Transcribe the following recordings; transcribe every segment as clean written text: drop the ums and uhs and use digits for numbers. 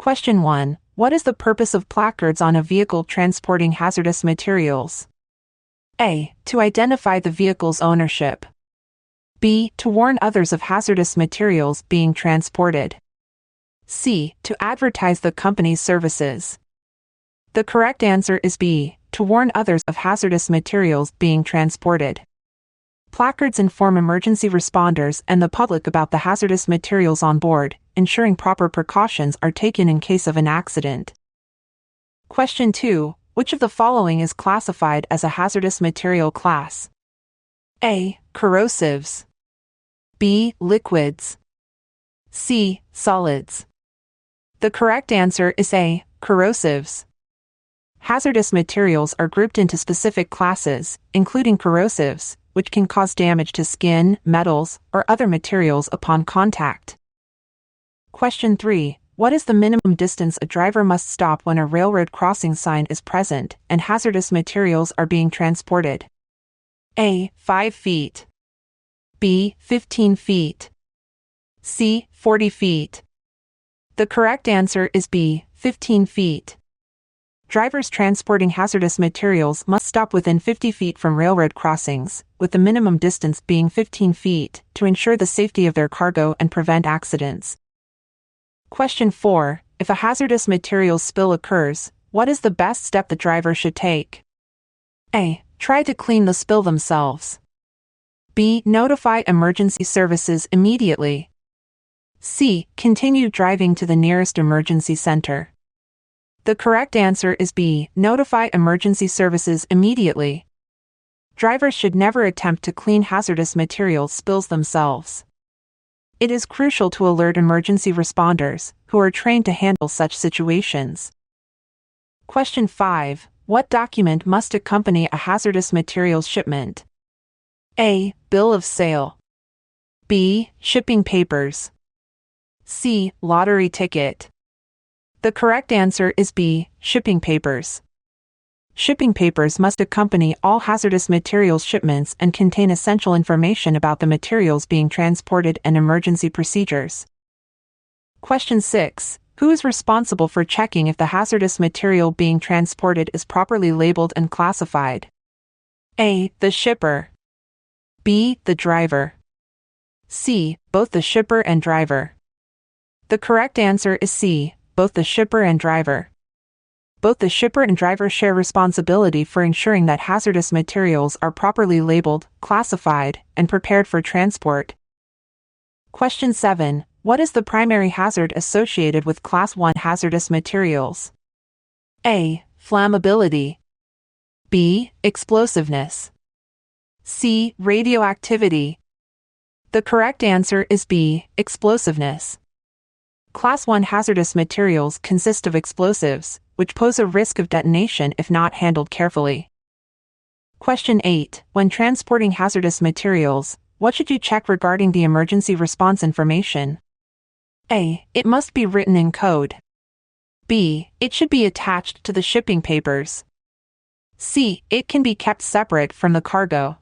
Question 1. What is the purpose of placards on a vehicle transporting hazardous materials? A. To identify the vehicle's ownership. B. To warn others of hazardous materials being transported. C. To advertise the company's services. The correct answer is B. To warn others of hazardous materials being transported. Placards inform emergency responders and the public about the hazardous materials on board, ensuring proper precautions are taken in case of an accident. Question 2. Which of the following is classified as a hazardous material class? A. Corrosives. B. Liquids. C. Solids. The correct answer is A. Corrosives. Hazardous materials are grouped into specific classes, including corrosives, which can cause damage to skin, metals, or other materials upon contact. Question 3. What is the minimum distance a driver must stop when a railroad crossing sign is present and hazardous materials are being transported? A. 5 feet. B. 15 feet. C. 40 feet. The correct answer is B. 15 feet. Drivers transporting hazardous materials must stop within 50 feet from railroad crossings, with the minimum distance being 15 feet, to ensure the safety of their cargo and prevent accidents. Question 4. If a hazardous materials spill occurs, what is the best step the driver should take? A. Try to clean the spill themselves. B. Notify emergency services immediately. C. Continue driving to the nearest emergency center. The correct answer is B. Notify emergency services immediately. Drivers should never attempt to clean hazardous materials spills themselves. It is crucial to alert emergency responders, who are trained to handle such situations. Question 5. What document must accompany a hazardous materials shipment? A. Bill of sale. B. Shipping papers. C. Lottery ticket. The correct answer is B. Shipping papers. Shipping papers must accompany all hazardous materials shipments and contain essential information about the materials being transported and emergency procedures. Question 6. Who is responsible for checking if the hazardous material being transported is properly labeled and classified? A. The shipper. B. The driver. C. Both the shipper and driver. The correct answer is C. Both the shipper and driver. Both the shipper and driver share responsibility for ensuring that hazardous materials are properly labeled, classified, and prepared for transport. Question 7. What is the primary hazard associated with Class 1 hazardous materials? A. Flammability. B. Explosiveness. C. Radioactivity. The correct answer is B. Explosiveness. Class 1 hazardous materials consist of explosives, which pose a risk of detonation if not handled carefully. Question 8. When transporting hazardous materials, what should you check regarding the emergency response information? A. It must be written in code. B. It should be attached to the shipping papers. C. It can be kept separate from the cargo.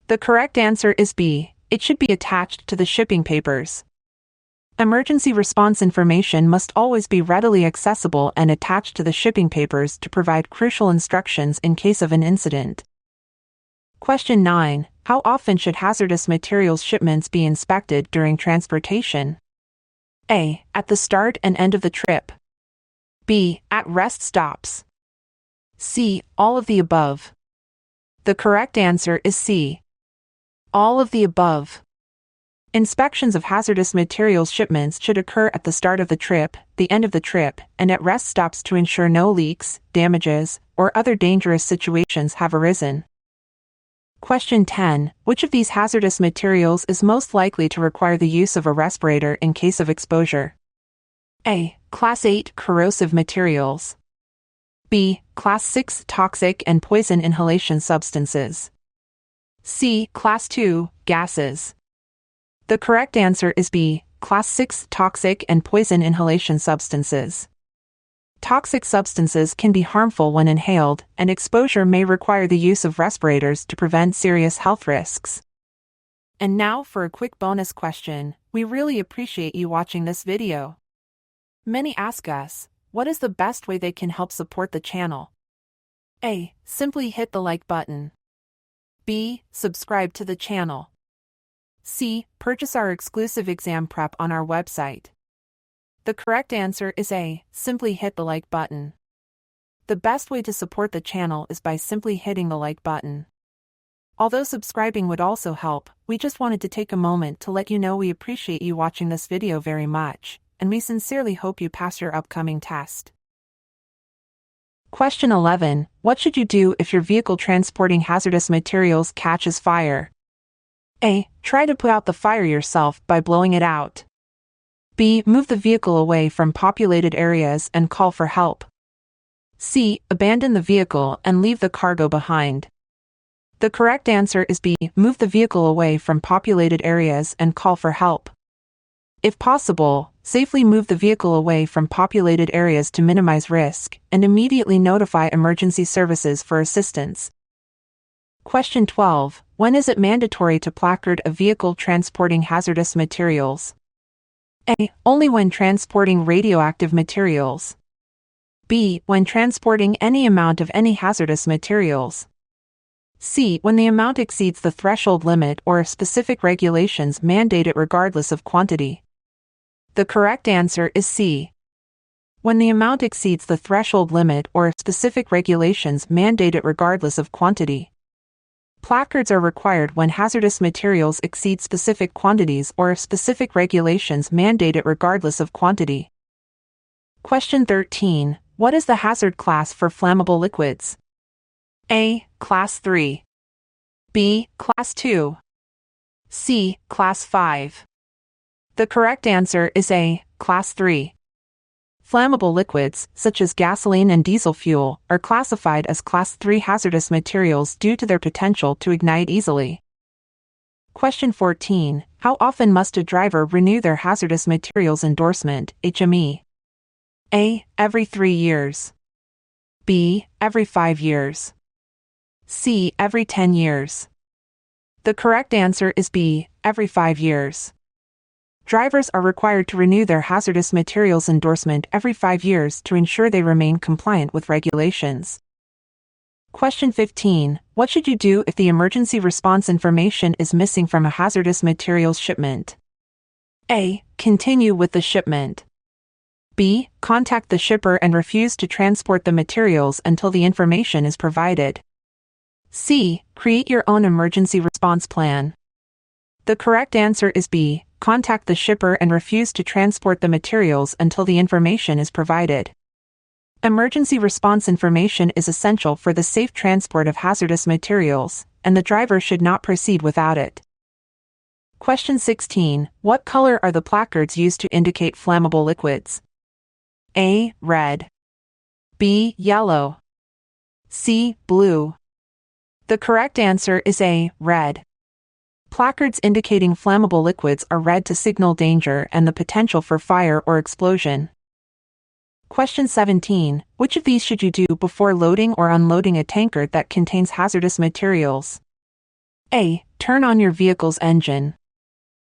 The correct answer is B. It should be attached to the shipping papers. Emergency response information must always be readily accessible and attached to the shipping papers to provide crucial instructions in case of an incident. Question 9. How often should hazardous materials shipments be inspected during transportation? A. At the start and end of the trip. B. At rest stops. C. All of the above. The correct answer is C. All of the above. Inspections of hazardous materials shipments should occur at the start of the trip, the end of the trip, and at rest stops to ensure no leaks, damages, or other dangerous situations have arisen. Question 10. Which of these hazardous materials is most likely to require the use of a respirator in case of exposure? A. Class 8 corrosive materials. B. Class 6 toxic and poison inhalation substances. C. Class 2 gases. The correct answer is B. Class 6 toxic and poison inhalation substances. Toxic substances can be harmful when inhaled, and exposure may require the use of respirators to prevent serious health risks. And now for a quick bonus question. We really appreciate you watching this video. Many ask us, what is the best way they can help support the channel? A. Simply hit the like button. B. Subscribe to the channel. C. Purchase our exclusive exam prep on our website. The correct answer is A. Simply hit the like button. The best way to support the channel is by simply hitting the like button. Although subscribing would also help, we just wanted to take a moment to let you know we appreciate you watching this video very much, and we sincerely hope you pass your upcoming test. Question 11. What should you do if your vehicle transporting hazardous materials catches fire? A. Try to put out the fire yourself by blowing it out. B. Move the vehicle away from populated areas and call for help. C. Abandon the vehicle and leave the cargo behind. The correct answer is B. Move the vehicle away from populated areas and call for help. If possible, safely move the vehicle away from populated areas to minimize risk, and immediately notify emergency services for assistance. Question 12. When is it mandatory to placard a vehicle transporting hazardous materials? A. Only when transporting radioactive materials. B. When transporting any amount of any hazardous materials. C. When the amount exceeds the threshold limit or specific regulations mandate it regardless of quantity. The correct answer is C. When the amount exceeds the threshold limit or specific regulations mandate it regardless of quantity. Placards are required when hazardous materials exceed specific quantities or specific regulations mandate it regardless of quantity. Question 13. What is the hazard class for flammable liquids? A. Class 3. B. Class 2. C. Class 5. The correct answer is A. Class 3. Flammable liquids, such as gasoline and diesel fuel, are classified as Class 3 hazardous materials due to their potential to ignite easily. Question 14. How often must a driver renew their hazardous materials endorsement, HME? A. Every 3 years. B. Every 5 years. C. Every 10 years. The correct answer is B. Every 5 years. Drivers are required to renew their hazardous materials endorsement every 5 years to ensure they remain compliant with regulations. Question 15. What should you do if the emergency response information is missing from a hazardous materials shipment? A. Continue with the shipment. B. Contact the shipper and refuse to transport the materials until the information is provided. C. Create your own emergency response plan. The correct answer is B. Contact the shipper and refuse to transport the materials until the information is provided. Emergency response information is essential for the safe transport of hazardous materials, and the driver should not proceed without it. Question 16. What color are the placards used to indicate flammable liquids? A. Red. B. Yellow. C. Blue. The correct answer is A. Red. Placards indicating flammable liquids are red to signal danger and the potential for fire or explosion. Question 17. Which of these should you do before loading or unloading a tanker that contains hazardous materials? A. Turn on your vehicle's engine.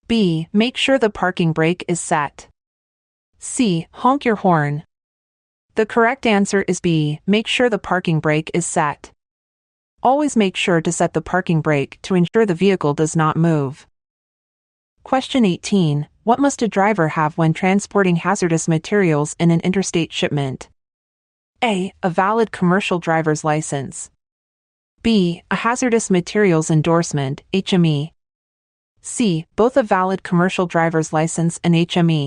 B. Make sure the parking brake is set. C. Honk your horn. The correct answer is B. Make sure the parking brake is set. Always make sure to set the parking brake to ensure the vehicle does not move. Question 18. What must a driver have when transporting hazardous materials in an interstate shipment? A. A valid commercial driver's license. B. A hazardous materials endorsement, HME. C. Both a valid commercial driver's license and HME.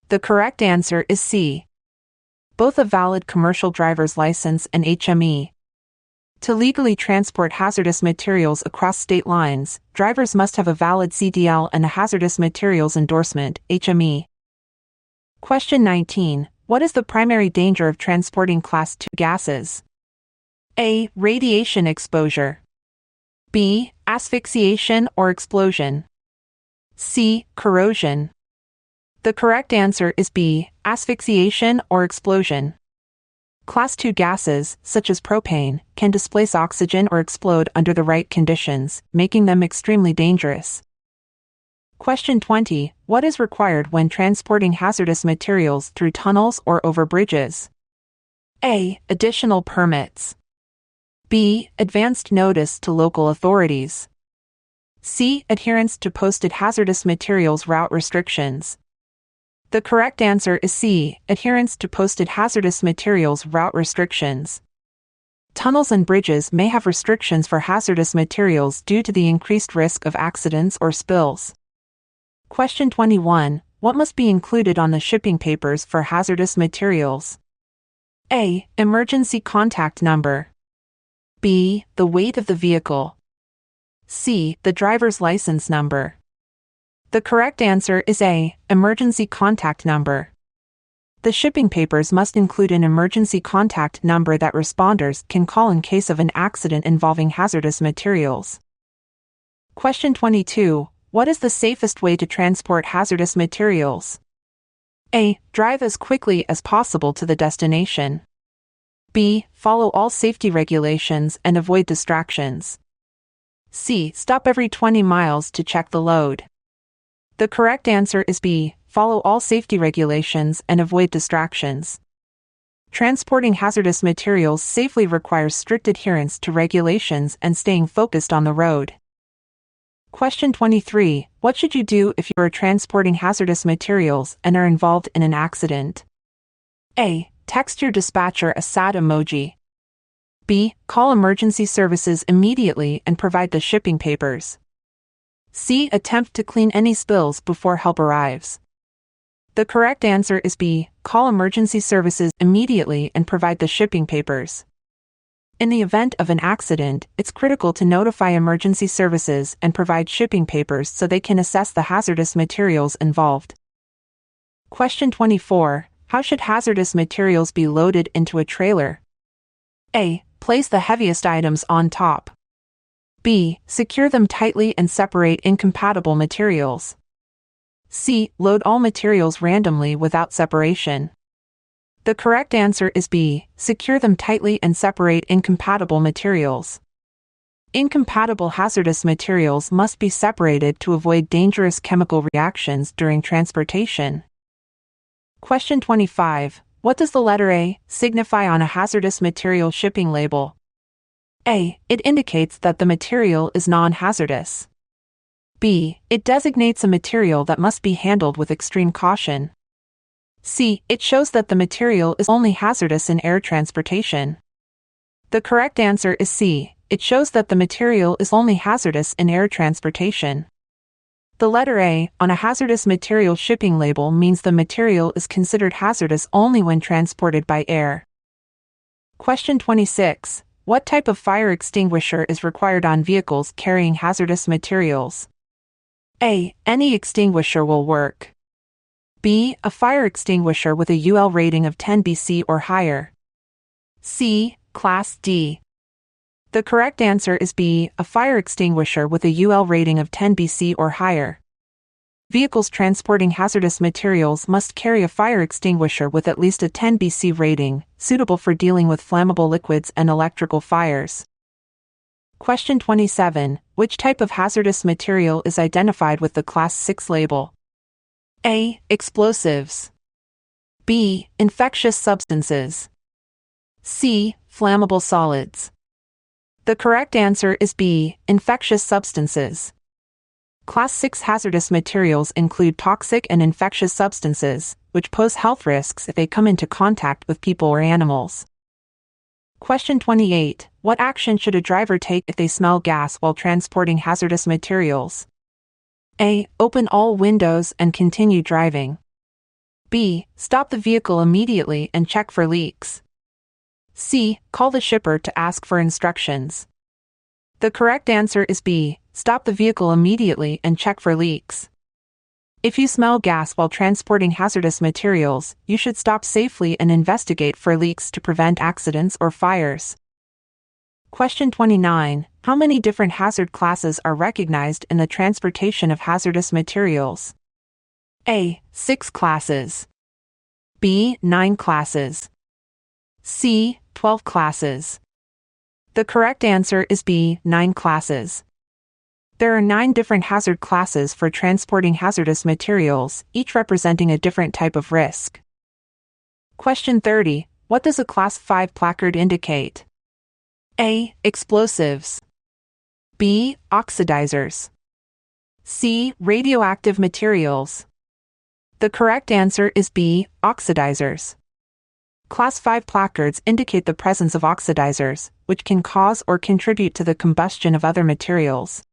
The correct answer is C. Both a valid commercial driver's license and HME. To legally transport hazardous materials across state lines, drivers must have a valid CDL and a hazardous materials endorsement, HME. Question 19. What is the primary danger of transporting Class 2 gases? A. Radiation exposure. B. Asphyxiation or explosion. C. Corrosion. The correct answer is B. Asphyxiation or explosion. Class 2 gases, such as propane, can displace oxygen or explode under the right conditions, making them extremely dangerous. Question 20. What is required when transporting hazardous materials through tunnels or over bridges? A. Additional permits. B. Advanced notice to local authorities. C. Adherence to posted hazardous materials route restrictions. The correct answer is C. Adherence to posted hazardous materials route restrictions. Tunnels and bridges may have restrictions for hazardous materials due to the increased risk of accidents or spills. Question 21. What must be included on the shipping papers for hazardous materials? A. Emergency contact number. B. The weight of the vehicle. C. The driver's license number. The correct answer is A. Emergency contact number. The shipping papers must include an emergency contact number that responders can call in case of an accident involving hazardous materials. Question 22. What is the safest way to transport hazardous materials? A. Drive as quickly as possible to the destination. B. Follow all safety regulations and avoid distractions. C. Stop every 20 miles to check the load. The correct answer is B. Follow all safety regulations and avoid distractions. Transporting hazardous materials safely requires strict adherence to regulations and staying focused on the road. Question 23. What should you do if you are transporting hazardous materials and are involved in an accident? A. Text your dispatcher a sad emoji. B. Call emergency services immediately and provide the shipping papers. C. Attempt to clean any spills before help arrives. The correct answer is B. Call emergency services immediately and provide the shipping papers. In the event of an accident, it's critical to notify emergency services and provide shipping papers so they can assess the hazardous materials involved. Question 24. How should hazardous materials be loaded into a trailer? A. Place the heaviest items on top. B. Secure them tightly and separate incompatible materials. C. Load all materials randomly without separation. The correct answer is B. Secure them tightly and separate incompatible materials. Incompatible hazardous materials must be separated to avoid dangerous chemical reactions during transportation. Question 25. What does the letter A signify on a hazardous material shipping label? A. It indicates that the material is non-hazardous. B. It designates a material that must be handled with extreme caution. C. It shows that the material is only hazardous in air transportation. The correct answer is C. It shows that the material is only hazardous in air transportation. The letter A on a hazardous material shipping label means the material is considered hazardous only when transported by air. Question 26. What type of fire extinguisher is required on vehicles carrying hazardous materials? A. Any extinguisher will work. B. A fire extinguisher with a UL rating of 10 BC or higher. C. Class D. The correct answer is B. A fire extinguisher with a UL rating of 10 BC or higher. Vehicles transporting hazardous materials must carry a fire extinguisher with at least a 10 BC rating, suitable for dealing with flammable liquids and electrical fires. Question 27. Which type of hazardous material is identified with the Class 6 label? A. Explosives. B. Infectious substances. C. Flammable solids. The correct answer is B. Infectious substances. Class 6 hazardous materials include toxic and infectious substances, which pose health risks if they come into contact with people or animals. Question 28. What action should a driver take if they smell gas while transporting hazardous materials? A. Open all windows and continue driving. B. Stop the vehicle immediately and check for leaks. C. Call the shipper to ask for instructions. The correct answer is B. Stop the vehicle immediately and check for leaks. If you smell gas while transporting hazardous materials, you should stop safely and investigate for leaks to prevent accidents or fires. Question 29. How many different hazard classes are recognized in the transportation of hazardous materials? A. 6 classes. B. 9 classes. C. 12 classes. The correct answer is B. 9 classes. There are 9 different hazard classes for transporting hazardous materials, each representing a different type of risk. Question 30. What does a Class 5 placard indicate? A. Explosives. B. Oxidizers. C. Radioactive materials. The correct answer is B. Oxidizers. Class 5 placards indicate the presence of oxidizers, which can cause or contribute to the combustion of other materials.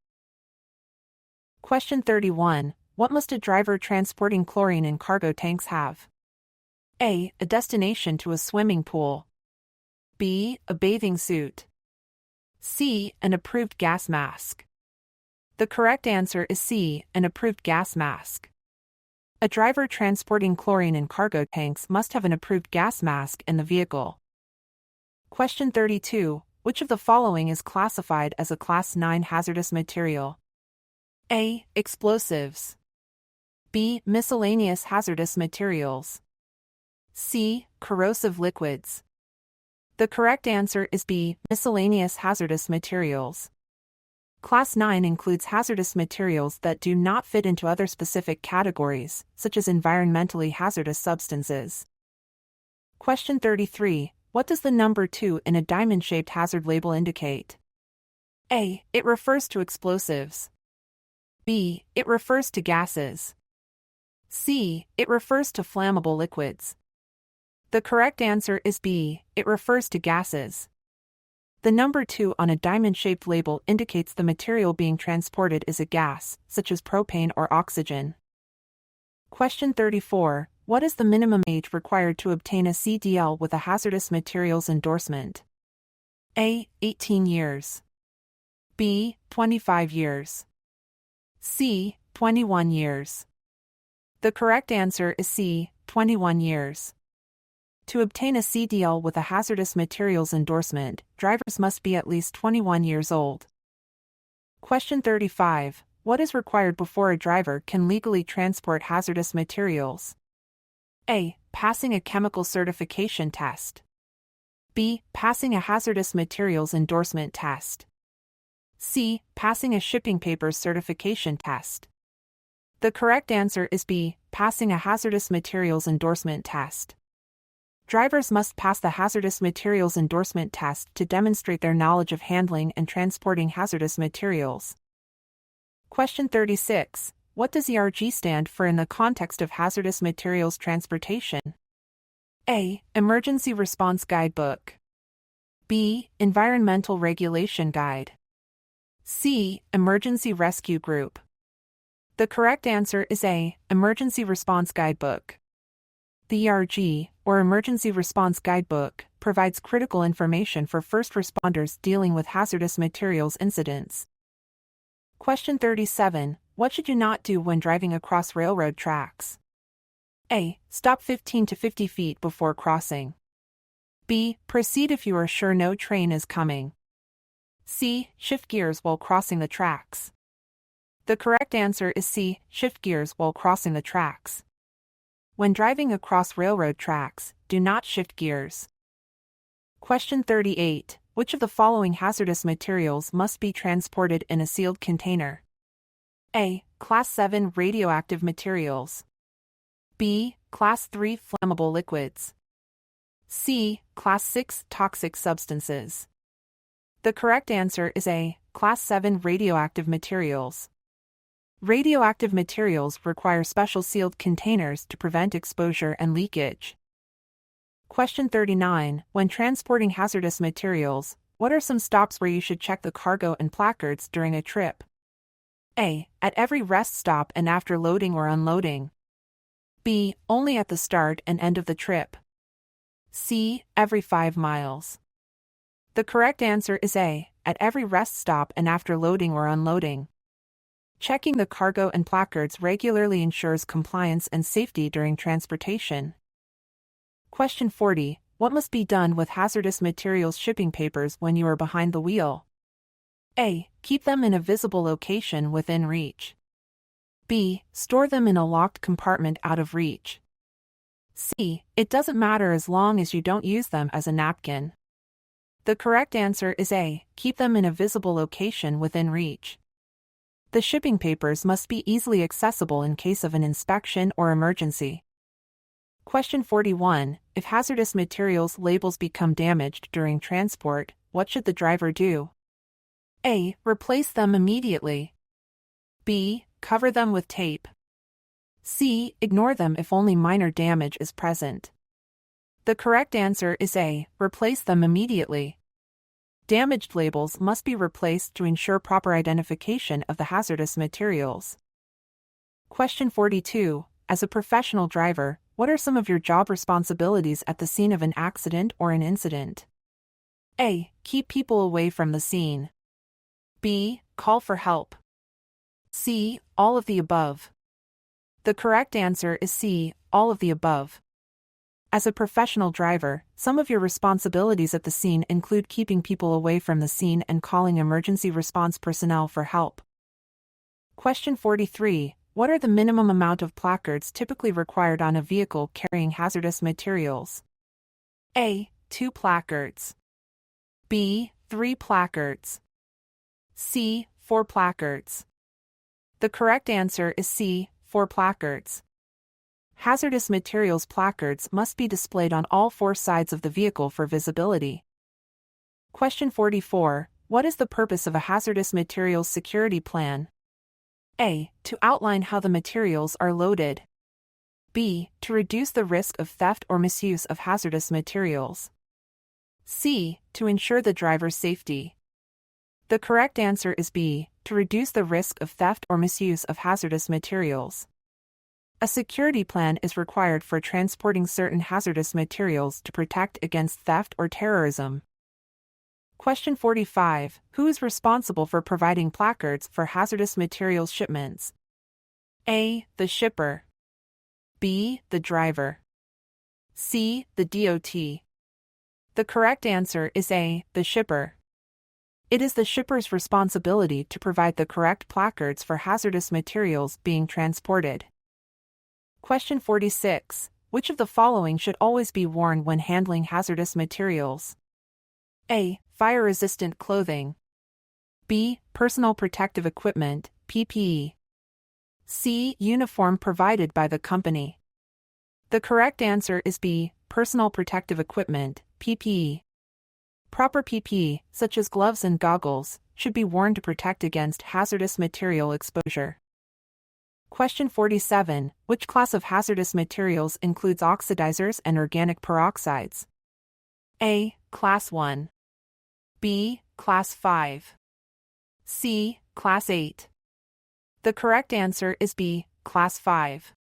Question 31. What must a driver transporting chlorine in cargo tanks have? A. A destination to a swimming pool. B. A bathing suit. C. An approved gas mask. The correct answer is C. An approved gas mask. A driver transporting chlorine in cargo tanks must have an approved gas mask in the vehicle. Question 32. Which of the following is classified as a Class 9 hazardous material? A. Explosives. B. Miscellaneous hazardous materials. C. Corrosive liquids. The correct answer is B. Miscellaneous hazardous materials. Class 9 includes hazardous materials that do not fit into other specific categories, such as environmentally hazardous substances. Question 33. What does the number 2 in a diamond-shaped hazard label indicate? A. It refers to explosives. B. It refers to gases. C. It refers to flammable liquids. The correct answer is B. It refers to gases. The number 2 on a diamond-shaped label indicates the material being transported is a gas, such as propane or oxygen. Question 34. What is the minimum age required to obtain a CDL with a hazardous materials endorsement? A. 18 years. B. 25 years. C. 21 years. The correct answer is C. 21 years. To obtain a CDL with a hazardous materials endorsement, drivers must be at least 21 years old. Question 35. What is required before a driver can legally transport hazardous materials? A. Passing a chemical certification test. B. Passing a hazardous materials endorsement test. C. Passing a shipping papers certification test. The correct answer is B. Passing a hazardous materials endorsement test. Drivers must pass the hazardous materials endorsement test to demonstrate their knowledge of handling and transporting hazardous materials. Question 36. What does ERG stand for in the context of hazardous materials transportation? A. Emergency Response Guidebook. B. Environmental Regulation Guide. C. Emergency Rescue Group. The correct answer is A. Emergency Response Guidebook. The ERG, or Emergency Response Guidebook, provides critical information for first responders dealing with hazardous materials incidents. Question 37. What should you not do when driving across railroad tracks? A. Stop 15 to 50 feet before crossing. B. Proceed if you are sure no train is coming. C. Shift gears while crossing the tracks. The correct answer is C. Shift gears while crossing the tracks. When driving across railroad tracks, do not shift gears. Question 38. Which of the following hazardous materials must be transported in a sealed container? A. Class 7 radioactive materials. B. Class 3 flammable liquids. C. Class 6 toxic substances. The correct answer is A. Class 7 radioactive materials. Radioactive materials require special sealed containers to prevent exposure and leakage. Question 39. When transporting hazardous materials, what are some stops where you should check the cargo and placards during a trip? A. At every rest stop and after loading or unloading. B. Only at the start and end of the trip. C. Every 5 miles. The correct answer is A. At every rest stop and after loading or unloading. Checking the cargo and placards regularly ensures compliance and safety during transportation. Question 40. What must be done with hazardous materials shipping papers when you are behind the wheel? A. Keep them in a visible location within reach. B. Store them in a locked compartment out of reach. C. It doesn't matter as long as you don't use them as a napkin. The correct answer is A. Keep them in a visible location within reach. The shipping papers must be easily accessible in case of an inspection or emergency. Question 41. If hazardous materials labels become damaged during transport, what should the driver do? A. Replace them immediately. B. Cover them with tape. C. Ignore them if only minor damage is present. The correct answer is A. Replace them immediately. Damaged labels must be replaced to ensure proper identification of the hazardous materials. Question 42. As a professional driver, what are some of your job responsibilities at the scene of an accident or an incident? A. Keep people away from the scene. B. Call for help. C. All of the above. The correct answer is C. All of the above. As a professional driver, some of your responsibilities at the scene include keeping people away from the scene and calling emergency response personnel for help. Question 43. What are the minimum amount of placards typically required on a vehicle carrying hazardous materials? A. 2 placards. B. 3 placards. C. 4 placards. The correct answer is C. 4 placards. Hazardous materials placards must be displayed on all 4 sides of the vehicle for visibility. Question 44. What is the purpose of a hazardous materials security plan? A. To outline how the materials are loaded. B. To reduce the risk of theft or misuse of hazardous materials. C. To ensure the driver's safety. The correct answer is B. To reduce the risk of theft or misuse of hazardous materials. A security plan is required for transporting certain hazardous materials to protect against theft or terrorism. Question 45. Who is responsible for providing placards for hazardous materials shipments? A. The shipper. B. The driver. C. The DOT. The correct answer is A. The shipper. It is the shipper's responsibility to provide the correct placards for hazardous materials being transported. Question 46. Which of the following should always be worn when handling hazardous materials? A. Fire-resistant clothing. B. Personal protective equipment, PPE. C. Uniform provided by the company. The correct answer is B. Personal protective equipment, PPE. Proper PPE, such as gloves and goggles, should be worn to protect against hazardous material exposure. Question 47. Which class of hazardous materials includes oxidizers and organic peroxides? A. Class 1. B. Class 5. C. Class 8. The correct answer is B. Class 5.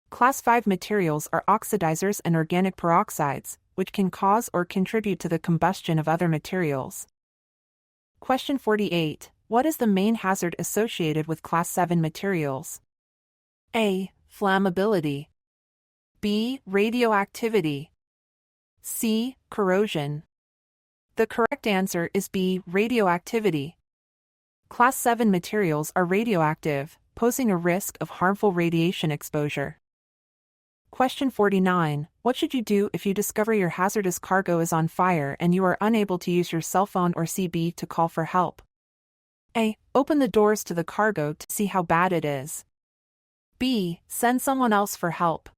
Class 5 materials are oxidizers and organic peroxides, which can cause or contribute to the combustion of other materials. Question 48. What is the main hazard associated with Class 7 materials? A. Flammability. B. Radioactivity. C. Corrosion. The correct answer is B. Radioactivity. Class 7 materials are radioactive, posing a risk of harmful radiation exposure. Question 49. What should you do if you discover your hazardous cargo is on fire and you are unable to use your cell phone or CB to call for help? A. Open the doors to the cargo to see how bad it is. B. Send someone else for help.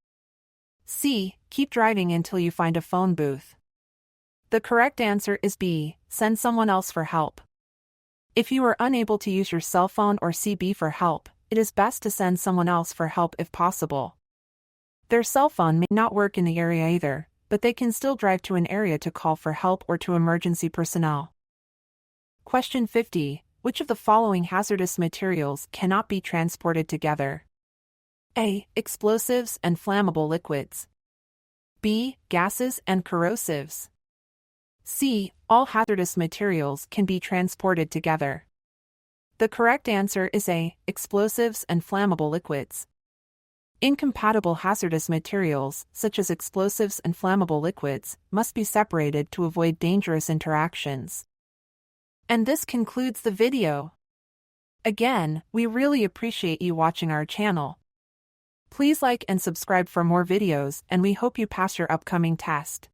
C. Keep driving until you find a phone booth. The correct answer is B. Send someone else for help. If you are unable to use your cell phone or CB for help, it is best to send someone else for help if possible. Their cell phone may not work in the area either, but they can still drive to an area to call for help or to emergency personnel. Question 50. Which of the following hazardous materials cannot be transported together? A. Explosives and flammable liquids. B. Gases and corrosives. C. All hazardous materials can be transported together. The correct answer is A. Explosives and flammable liquids. Incompatible hazardous materials, such as explosives and flammable liquids, must be separated to avoid dangerous interactions. And this concludes the video. Again, we really appreciate you watching our channel. Please like and subscribe for more videos, and we hope you pass your upcoming test.